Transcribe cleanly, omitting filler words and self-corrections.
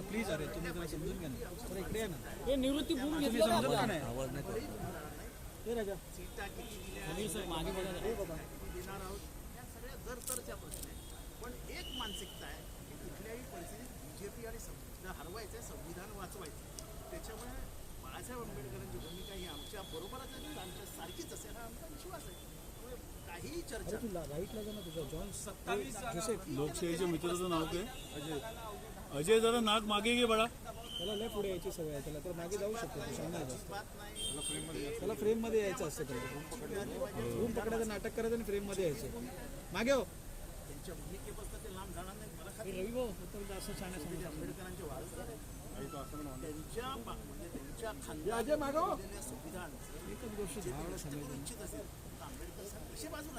Please अरे तुम्ही जरा समजून घ्या ना. जरा इकडे या ना. हे निवृत्ती पूर्ण तुम्ही घेतलं समजत का ना नाही? आवाज नाही करत. हे राजा मागे बघा जरा. देणार आहोत या सगळ्या जर-तरच्या प्रश्न आहेत. पण एक मानसिकता आहे की कुठल्याही परिस्थितीत बीजेपी आणि संविधान हरवायचं, संविधान वाचवायचं. त्याच्यामुळे बाळासाहेब आंबेडकरांची भूमिका ही आमच्या बरोबरच आहे, आमच्या सारखीच असेल हा आमचा विश्वास आहे. त्यामुळे काहीही चर्चा तुला राईटला जा ना तुझा जॉन 27 लोकशाहीच्या मित्राचं नाव काय? अजय जरा नाक मागे घे बडा. त्याला लय पुढे यायची सवय आहे त्याला, तर मागे जाऊ शकतो तो शांत आहे. बात नाही. त्याला फ्रेम मध्ये यायचं असतं. त्याला रूम पकडायचं, नाटक करायचं आणि फ्रेम मध्ये यायचं. मागे हो त्यांच्या भूमिकेपासून ते लांब जाणार नाही. मला खात्री रवी भाऊ तर असं छान आहे, आंबेडकरांचे वारसदार आहेत. त्यांच्या म्हणजे त्यांच्या अजय खानदानी मागं हो. संविधान एकच गोष्ट 10 वेळा सांगायचं. इच्छित असेल तर आंबेडकर साहेब कसे बाजूला